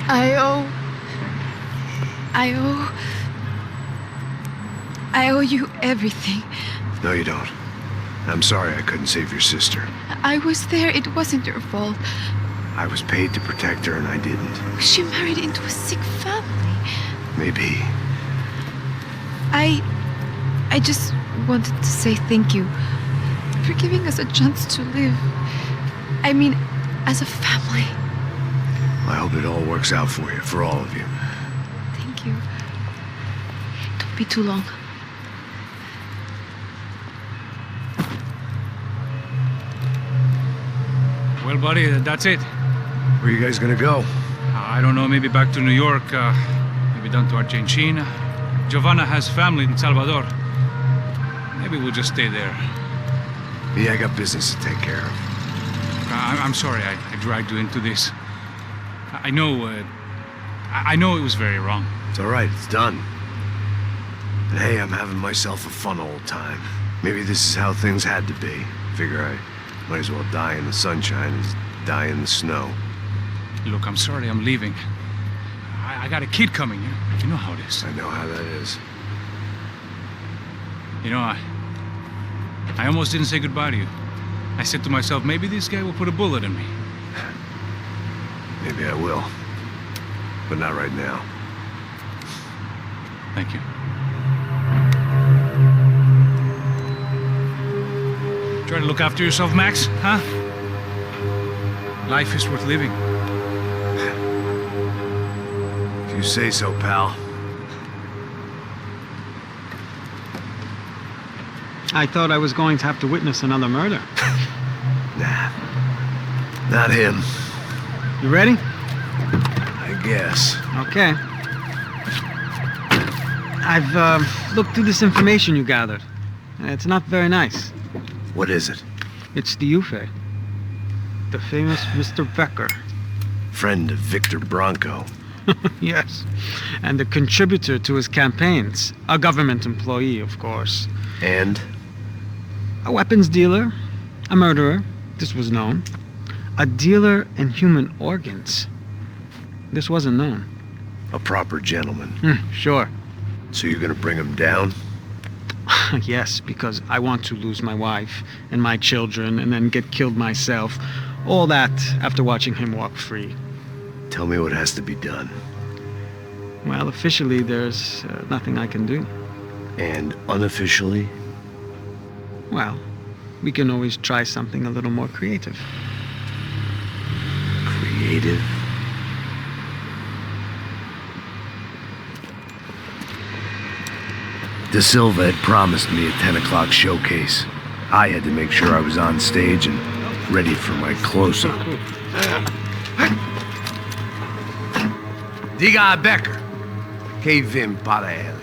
I owe you everything. No, you don't. I'm sorry I couldn't save your sister. I was there. It wasn't your fault. I was paid to protect her and I didn't. She married into a sick family. Maybe. I just wanted to say thank you for giving us a chance to live. I mean, as a family. I hope it all works out for you, for all of you. Thank you. Don't be too long. Well, buddy, that's it. Where are you guys gonna go? I don't know, maybe back to New York, maybe down to Argentina. Giovanna has family in Salvador. Maybe we'll just stay there. Yeah, I got business to take care of. I'm sorry I dragged you into this. I know it was very wrong. It's all right, it's done. And hey, I'm having myself a fun old time. Maybe this is how things had to be. Figure I might as well die in the sunshine as die in the snow. Look, I'm sorry I'm leaving. I got a kid coming, you know how it is. I know how that is. You know, I almost didn't say goodbye to you. I said to myself, maybe this guy will put a bullet in me. Maybe I will. But not right now. Thank you. Try to look after yourself, Max, huh? Life is worth living. If you say so, pal. I thought I was going to have to witness another murder. Nah. Not him. You ready? I guess. Okay. I've looked through this information you gathered. It's not very nice. What is it? It's the UFE. The famous Mr. Becker. Friend of Victor Bronco. Yes. And a contributor to his campaigns. A government employee, of course. And? A weapons dealer. A murderer. This was known. A dealer in human organs. This wasn't known. A proper gentleman. Sure. So you're gonna bring him down? Yes, because I want to lose my wife and my children and then get killed myself. All that after watching him walk free. Tell me what has to be done. Well, officially, there's nothing I can do. And unofficially? Well, we can always try something a little more creative. Creative? De Silva had promised me a 10 o'clock showcase. I had to make sure I was on stage and ready for my close-up. Diga a Becker que vim para ele.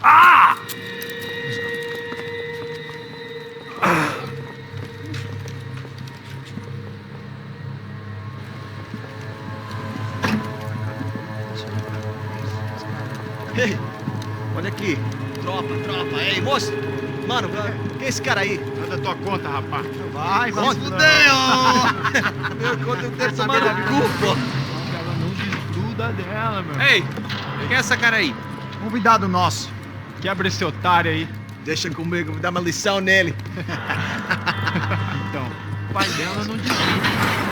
Ah! Ei, olha aqui. Tropa. Ei, moço. Mano, quem é esse cara aí? Nada tua conta, rapaz. Vai fuder, ó! Meu, conta não tem tomar no cu, pô. Ela não desgruda dela, meu. Ei, quem é essa cara aí? Convidado nosso. Quebra esse otário aí. Deixa comigo, vou dar uma lição nele. Então, o pai dela não desgruda.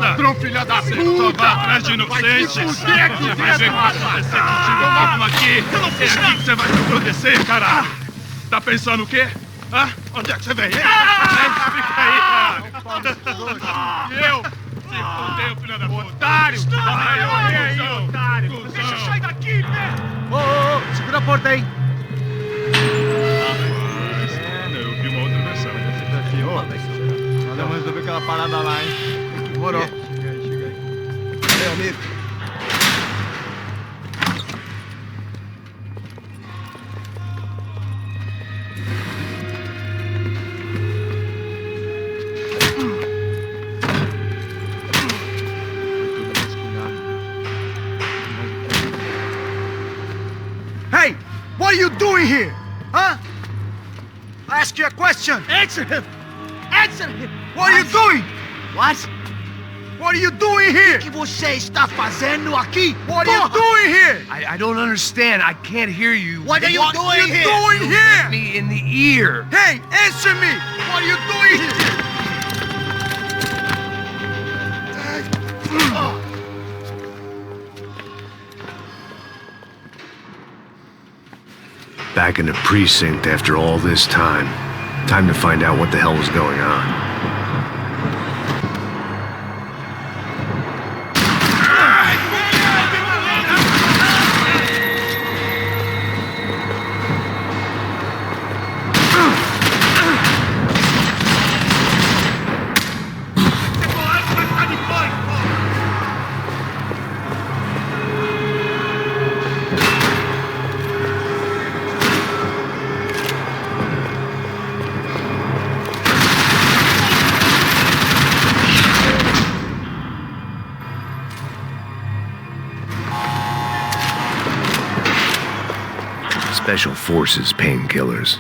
Ladrão, filha da puta! Vai atrás de inocentes! Você vai ver o que vai acontecer contigo mesmo aqui! É aqui que você vai se acontecer, cara! Tá pensando o quê? Hã? Onde é que você vem? Fica aí, cara! E eu? Se fodeu, filha da puta! Otário! Vai aí, otário! Deixa eu sair daqui, né? Ô, segura a porta aí! Eu vi uma outra versão. Nós vamos resolver aquela parada lá, hein? Demorou. Chega aí. Meu amigo. Hey! What are you doing here? Huh? I ask you a question. Answer him! Answer him! What are you doing? What? What are you doing here? O que você está fazendo aqui? What are you doing here? I don't understand. I can't hear you. What are you doing here? You hit me in the ear. Hey, answer me! What are you doing here? Back in the precinct after all this time. Time to find out what the hell was going on. Special Forces painkillers.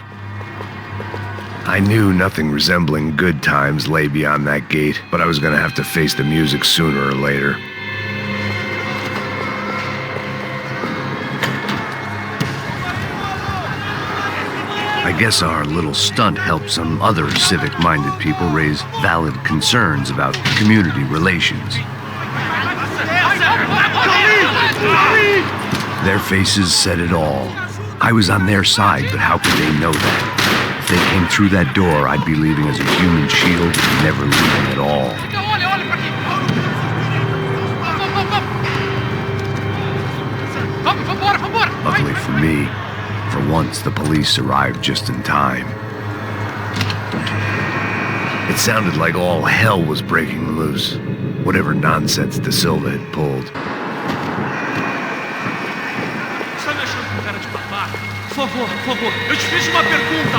I knew nothing resembling good times lay beyond that gate, but I was gonna have to face the music sooner or later. I guess our little stunt helped some other civic-minded people raise valid concerns about community relations. Their faces said it all. I was on their side, but how could they know that? If they came through that door, I'd be leaving as a human shield, never leaving at all. Luckily for me, for once the police arrived just in time. It sounded like all hell was breaking loose, whatever nonsense De Silva had pulled. Por favor, eu te fiz uma pergunta.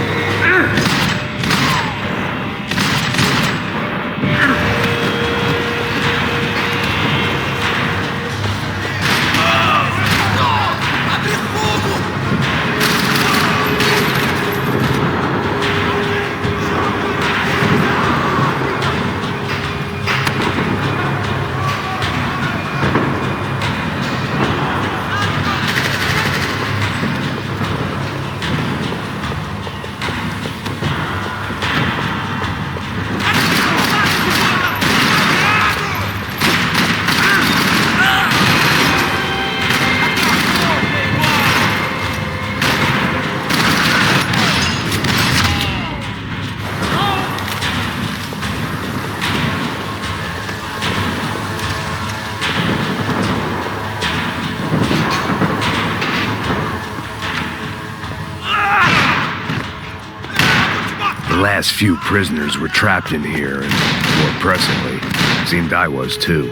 The last few prisoners were trapped in here, and more pressingly, it seemed I was too.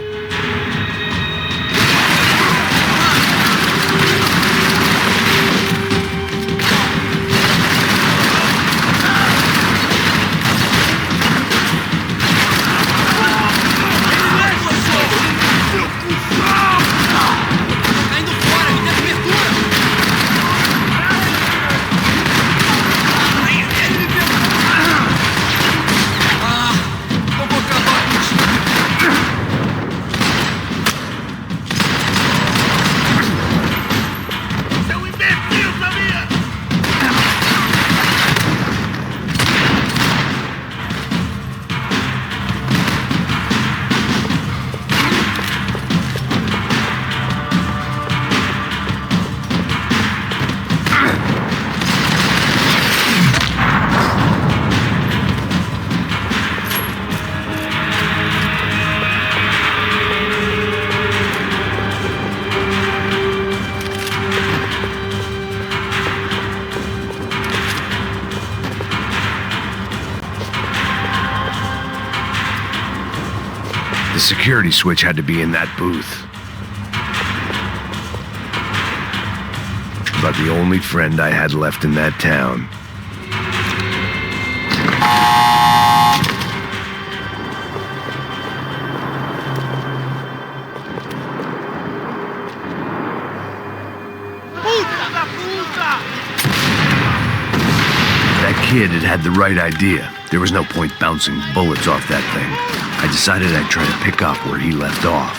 The security switch had to be in that booth. But the only friend I had left in that town. Puta da puta! kid had the right idea. There was no point bouncing bullets off that thing. I decided I'd try to pick up where he left off.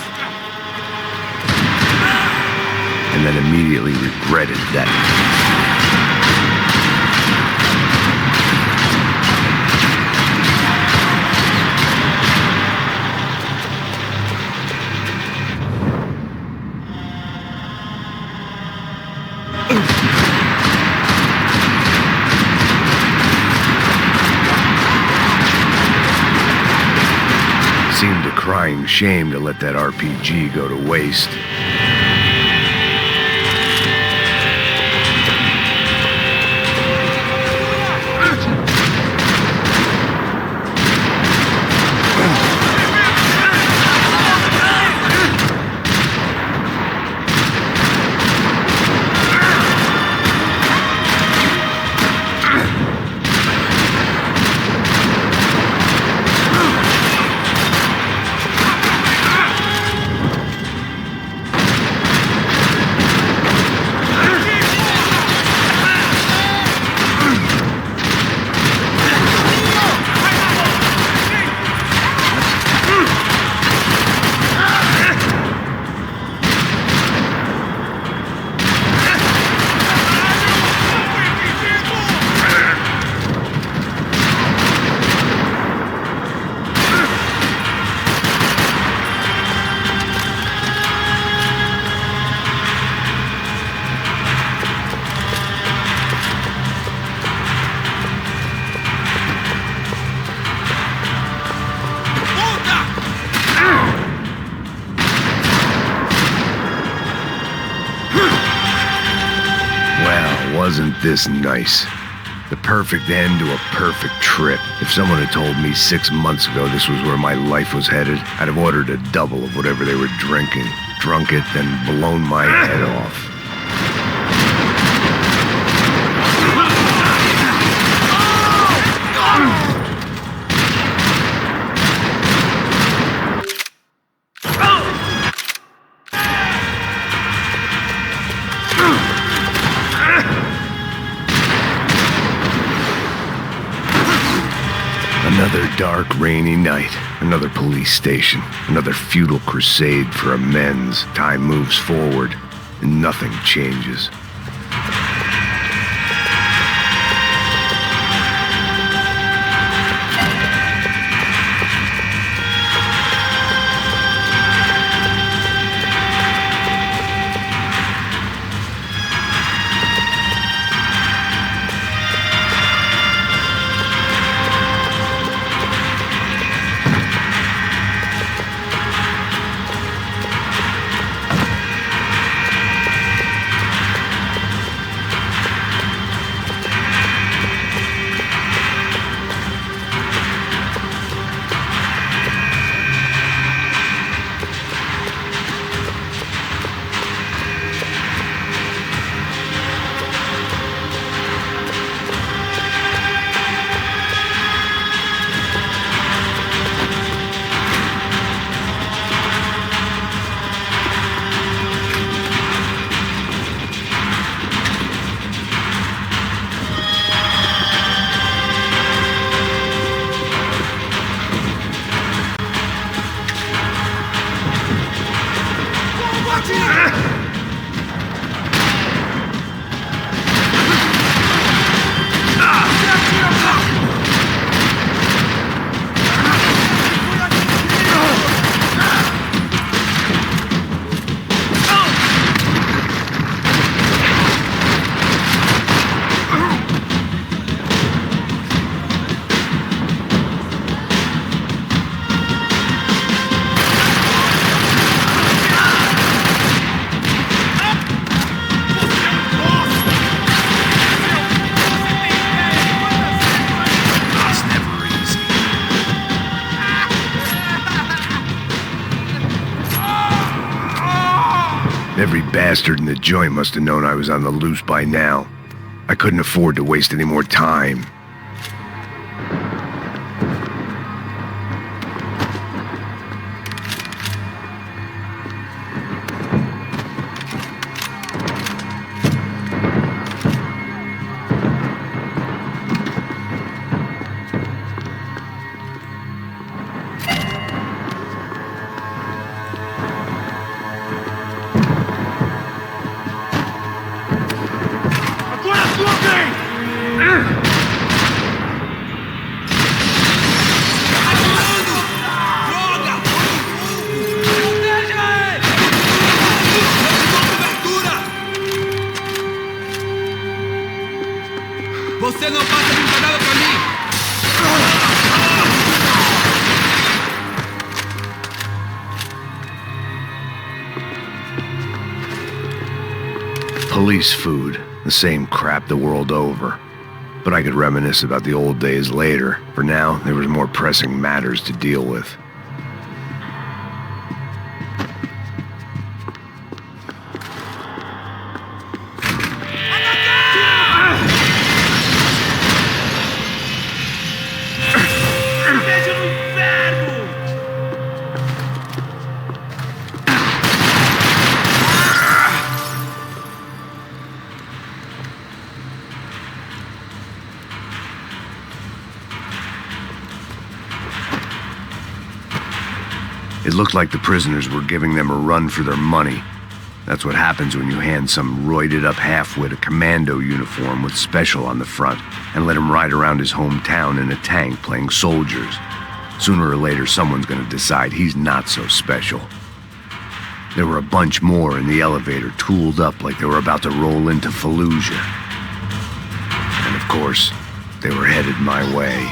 And then immediately regretted that. Seemed a crying shame to let that RPG go to waste. Wasn't this nice? The perfect end to a perfect trip. If someone had told me 6 months ago this was where my life was headed, I'd have ordered a double of whatever they were drinking, drunk it, then blown my head off. Another dark, rainy night. Another police station. Another futile crusade for amends. Time moves forward, and nothing changes. Every bastard in the joint must have known I was on the loose by now. I couldn't afford to waste any more time. Police food, the same crap the world over. But I could reminisce about the old days later. For now, there was more pressing matters to deal with. It looked like the prisoners were giving them a run for their money. That's what happens when you hand some roided-up halfwit a commando uniform with special on the front and let him ride around his hometown in a tank playing soldiers. Sooner or later, someone's gonna decide he's not so special. There were a bunch more in the elevator, tooled up like they were about to roll into Fallujah. And of course, they were headed my way.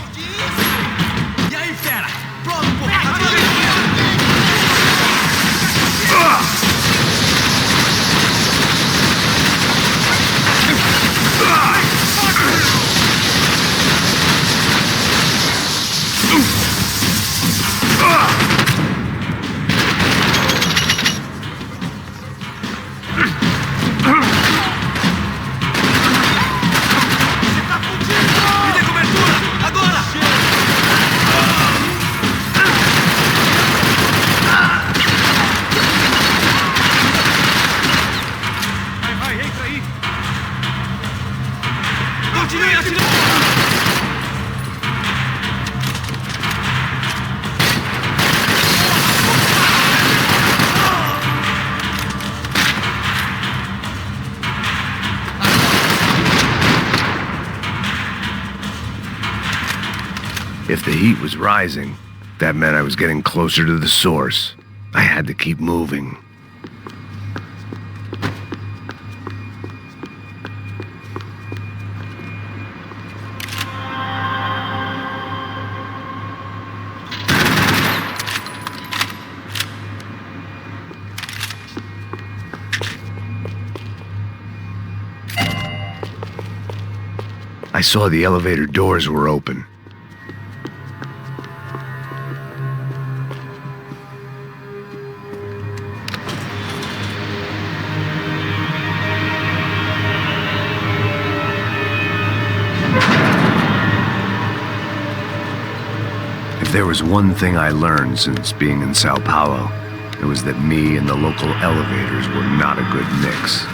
If the heat was rising, that meant I was getting closer to the source. I had to keep moving. I saw the elevator doors were open. If there was one thing I learned since being in São Paulo, it was that me and the local elevators were not a good mix.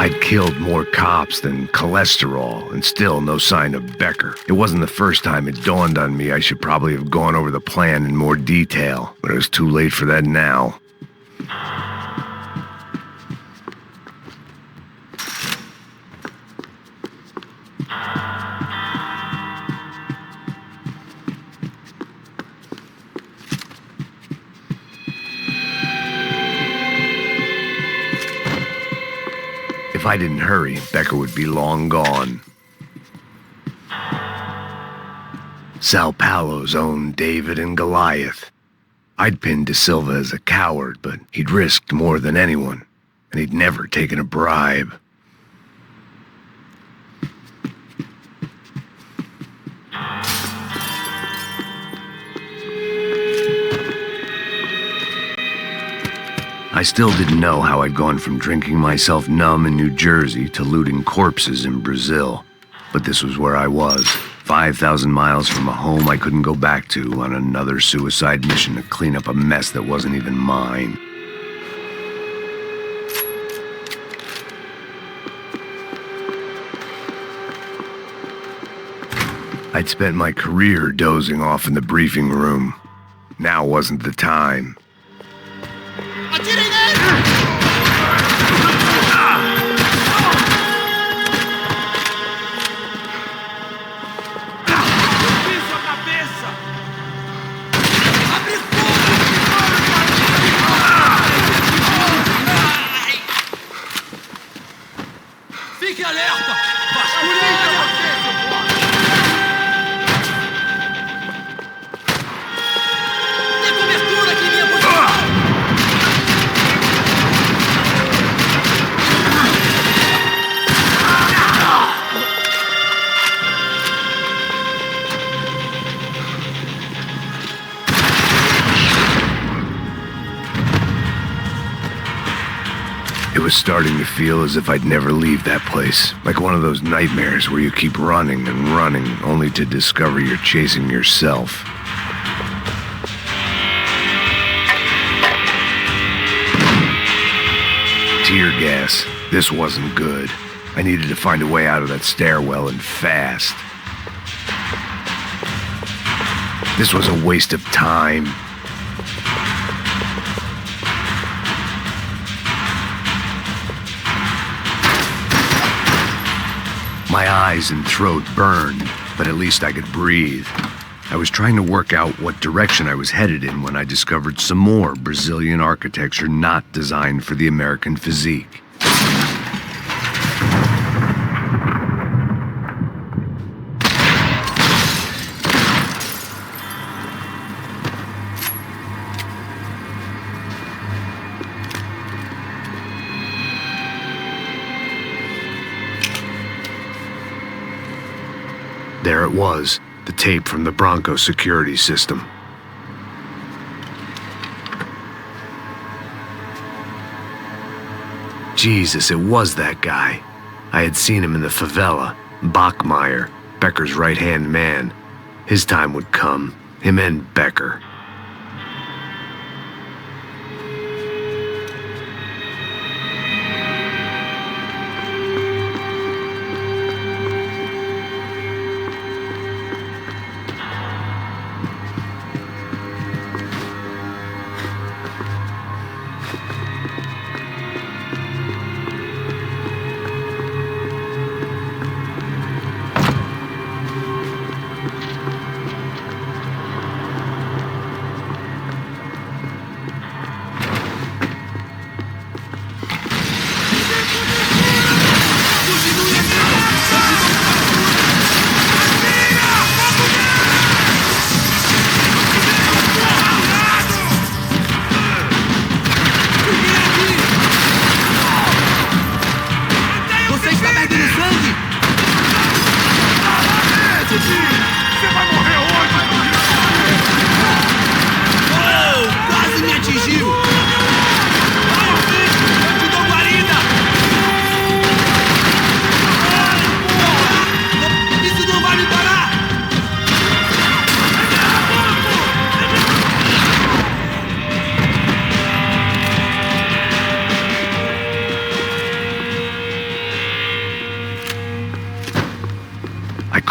I'd killed more cops than cholesterol, and still no sign of Becker. It wasn't the first time it dawned on me I should probably have gone over the plan in more detail, but it was too late for that now. If I didn't hurry, Becker would be long gone. Sao Paulo's own David and Goliath. I'd pinned De Silva as a coward, but he'd risked more than anyone, and he'd never taken a bribe. I still didn't know how I'd gone from drinking myself numb in New Jersey to looting corpses in Brazil. But this was where I was, 5,000 miles from a home I couldn't go back to, on another suicide mission to clean up a mess that wasn't even mine. I'd spent my career dozing off in the briefing room. Now wasn't the time. Fique alerta! Vasculhe! Dê cobertura aqui, minha posição! It was starting to feel as if I'd never leave that place, like one of those nightmares where you keep running and running, only to discover you're chasing yourself. Tear gas. This wasn't good. I needed to find a way out of that stairwell, and fast. This was a waste of time. My eyes and throat burned, but at least I could breathe. I was trying to work out what direction I was headed in when I discovered some more Brazilian architecture not designed for the American physique. There it was, the tape from the Bronco security system. Jesus, it was that guy. I had seen him in the favela, Bachmeyer, Becker's right-hand man. His time would come, him and Becker.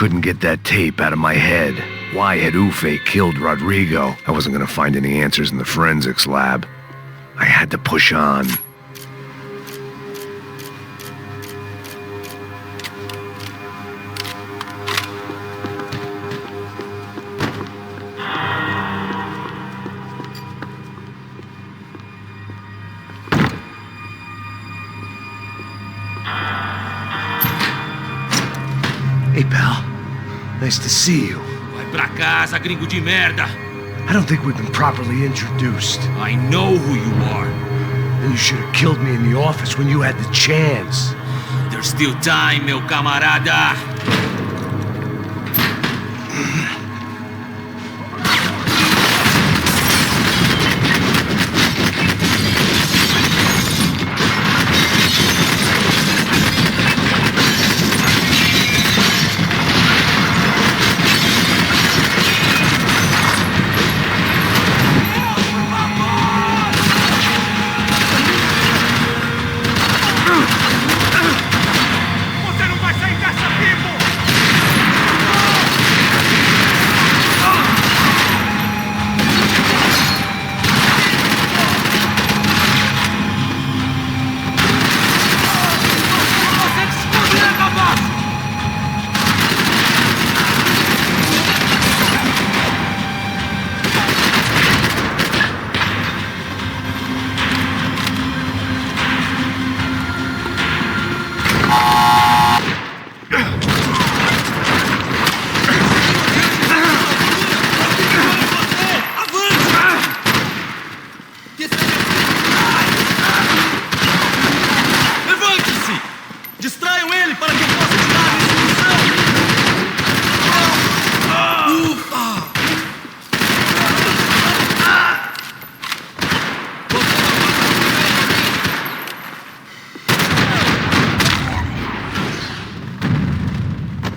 couldn't get that tape out of my head. Why had Ufe killed Rodrigo? I wasn't gonna find any answers in the forensics lab. I had to push on. Hey, pal. Nice to see you. Vai pra casa, gringo de merda! I don't think we've been properly introduced. I know who you are. Then you should have killed me in the office when you had the chance. There's still time, meu camarada!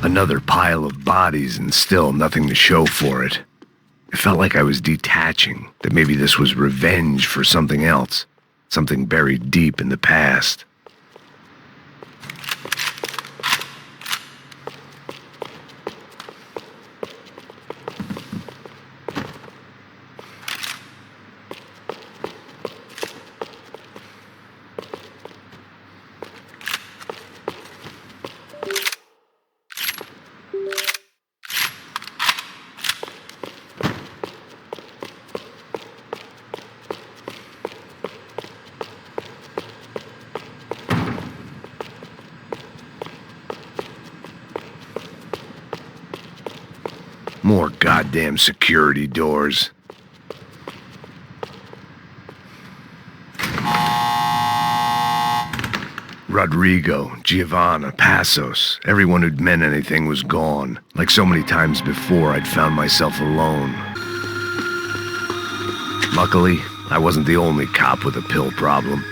Another pile of bodies and still nothing to show for it. It felt like I was detaching, that maybe this was revenge for something else, something buried deep in the past. More goddamn security doors. Rodrigo, Giovanna, Passos, everyone who'd meant anything was gone. Like so many times before, I'd found myself alone. Luckily, I wasn't the only cop with a pill problem.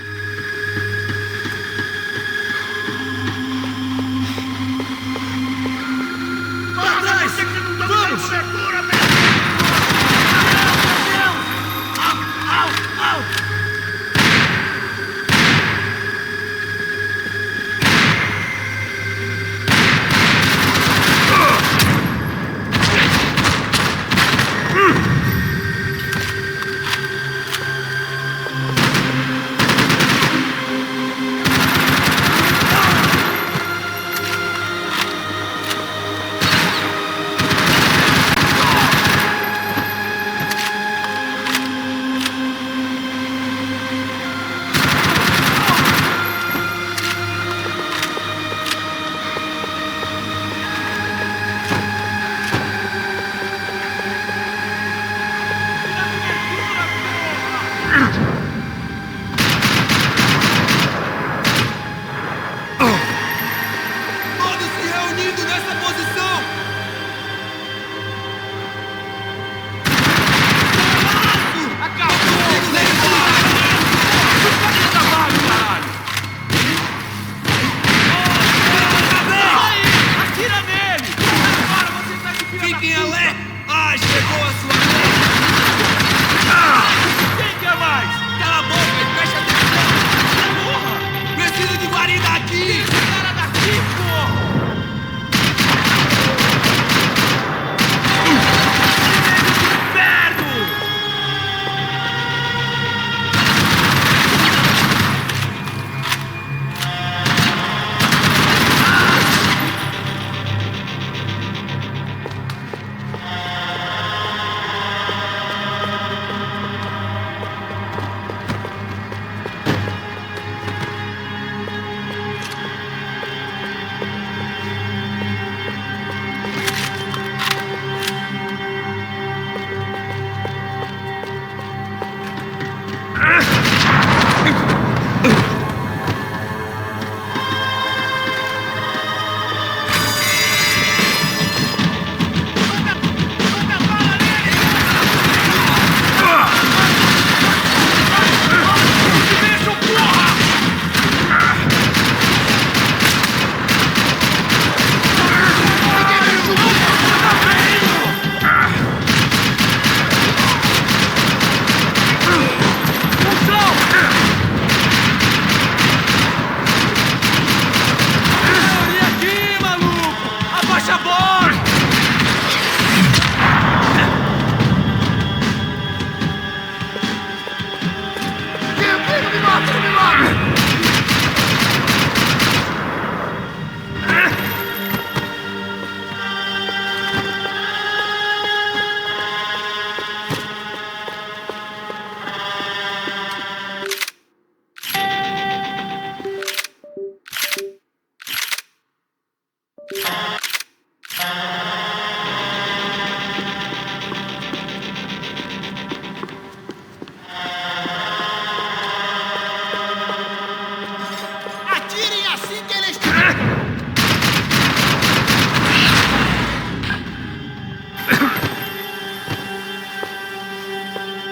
Fiquem alerta! Ah, chegou a sua vez! Quem quer mais?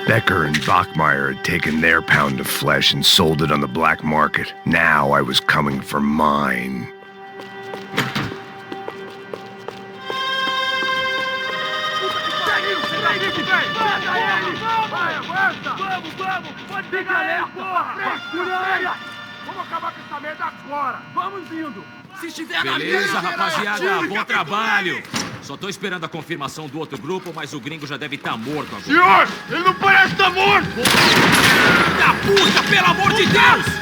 Becker and Bachmeyer had taken their pound of flesh and sold it on the black market. Now I was coming for mine. Vamos acabar com essa merda agora! Vamos indo! Se estiver Beleza, rapaziada, bom trabalho. Só tô esperando a confirmação do outro grupo, mas o gringo já deve estar morto agora. Senhor! Ele não parece estar morto! Da puta, pelo amor de Deus!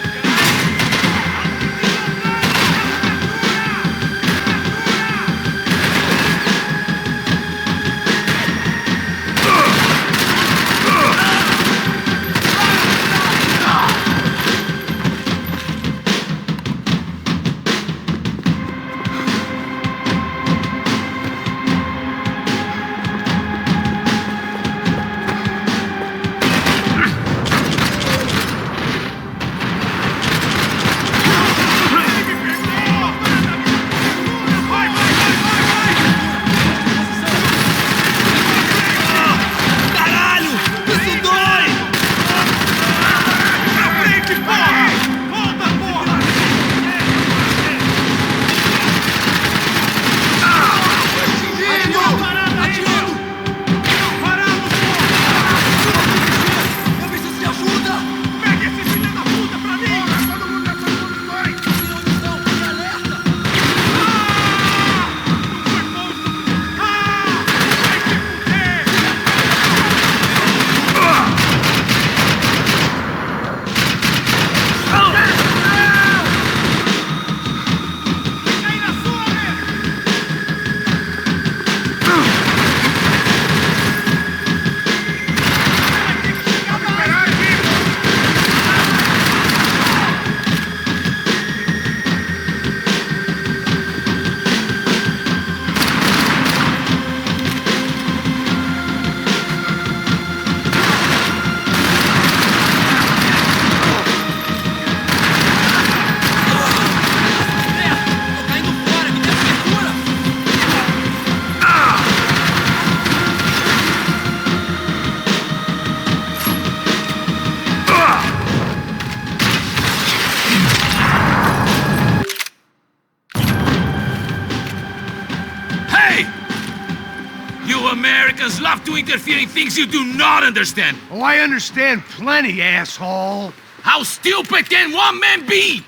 Americans love to interfere in things you do not understand. Oh, I understand plenty, asshole. How stupid can one man be?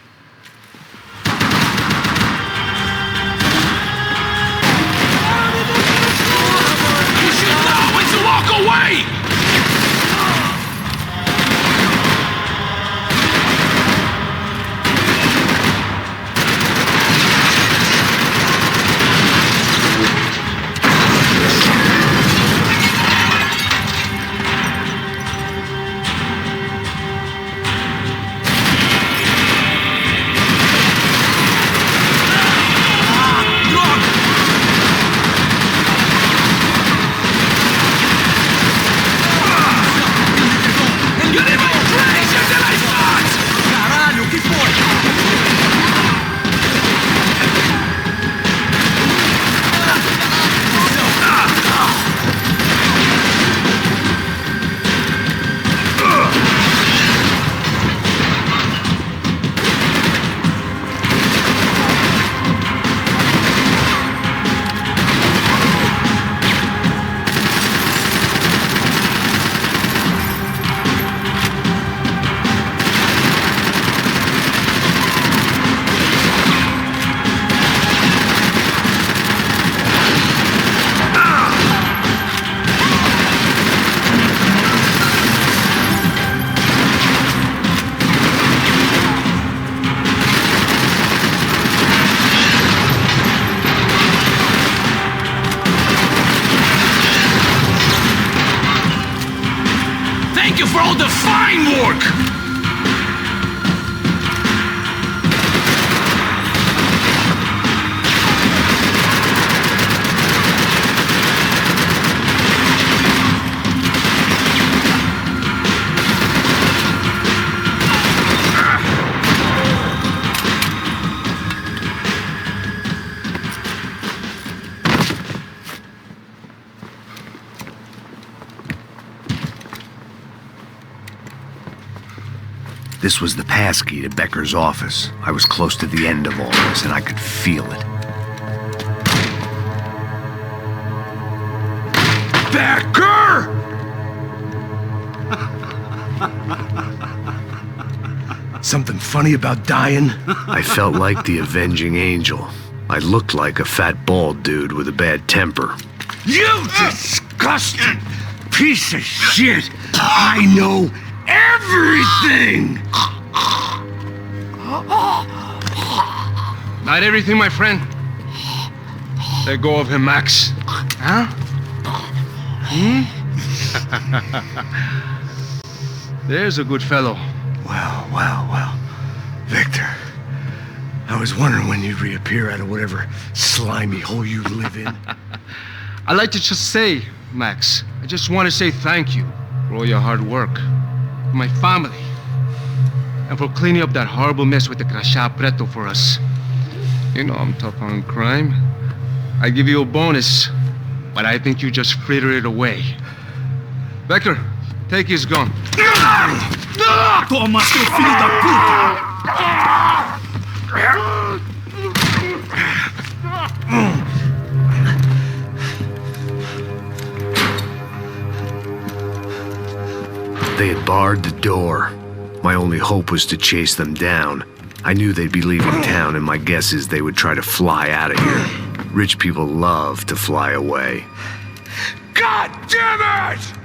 You should know when to walk away! For all the fine work! This was the passkey to Becker's office. I was close to the end of all this, and I could feel it. Becker! Something funny about dying? I felt like the avenging angel. I looked like a fat bald dude with a bad temper. You disgusting piece of shit! I know everything! Not everything, my friend. Let go of him, Max. Huh? There's a good fellow. Well. Victor, I was wondering when you'd reappear out of whatever slimy hole you live in. I'd like to just say, Max, I just want to say thank you for all your hard work, for my family, and for cleaning up that horrible mess with the crasha preto for us. You know I'm tough on crime. I give you a bonus, but I think you just frittered it away. Becker, take his gun. Toma, seu filho da puta! They had barred the door. My only hope was to chase them down. I knew they'd be leaving town, and my guess is they would try to fly out of here. Rich people love to fly away. God damn it!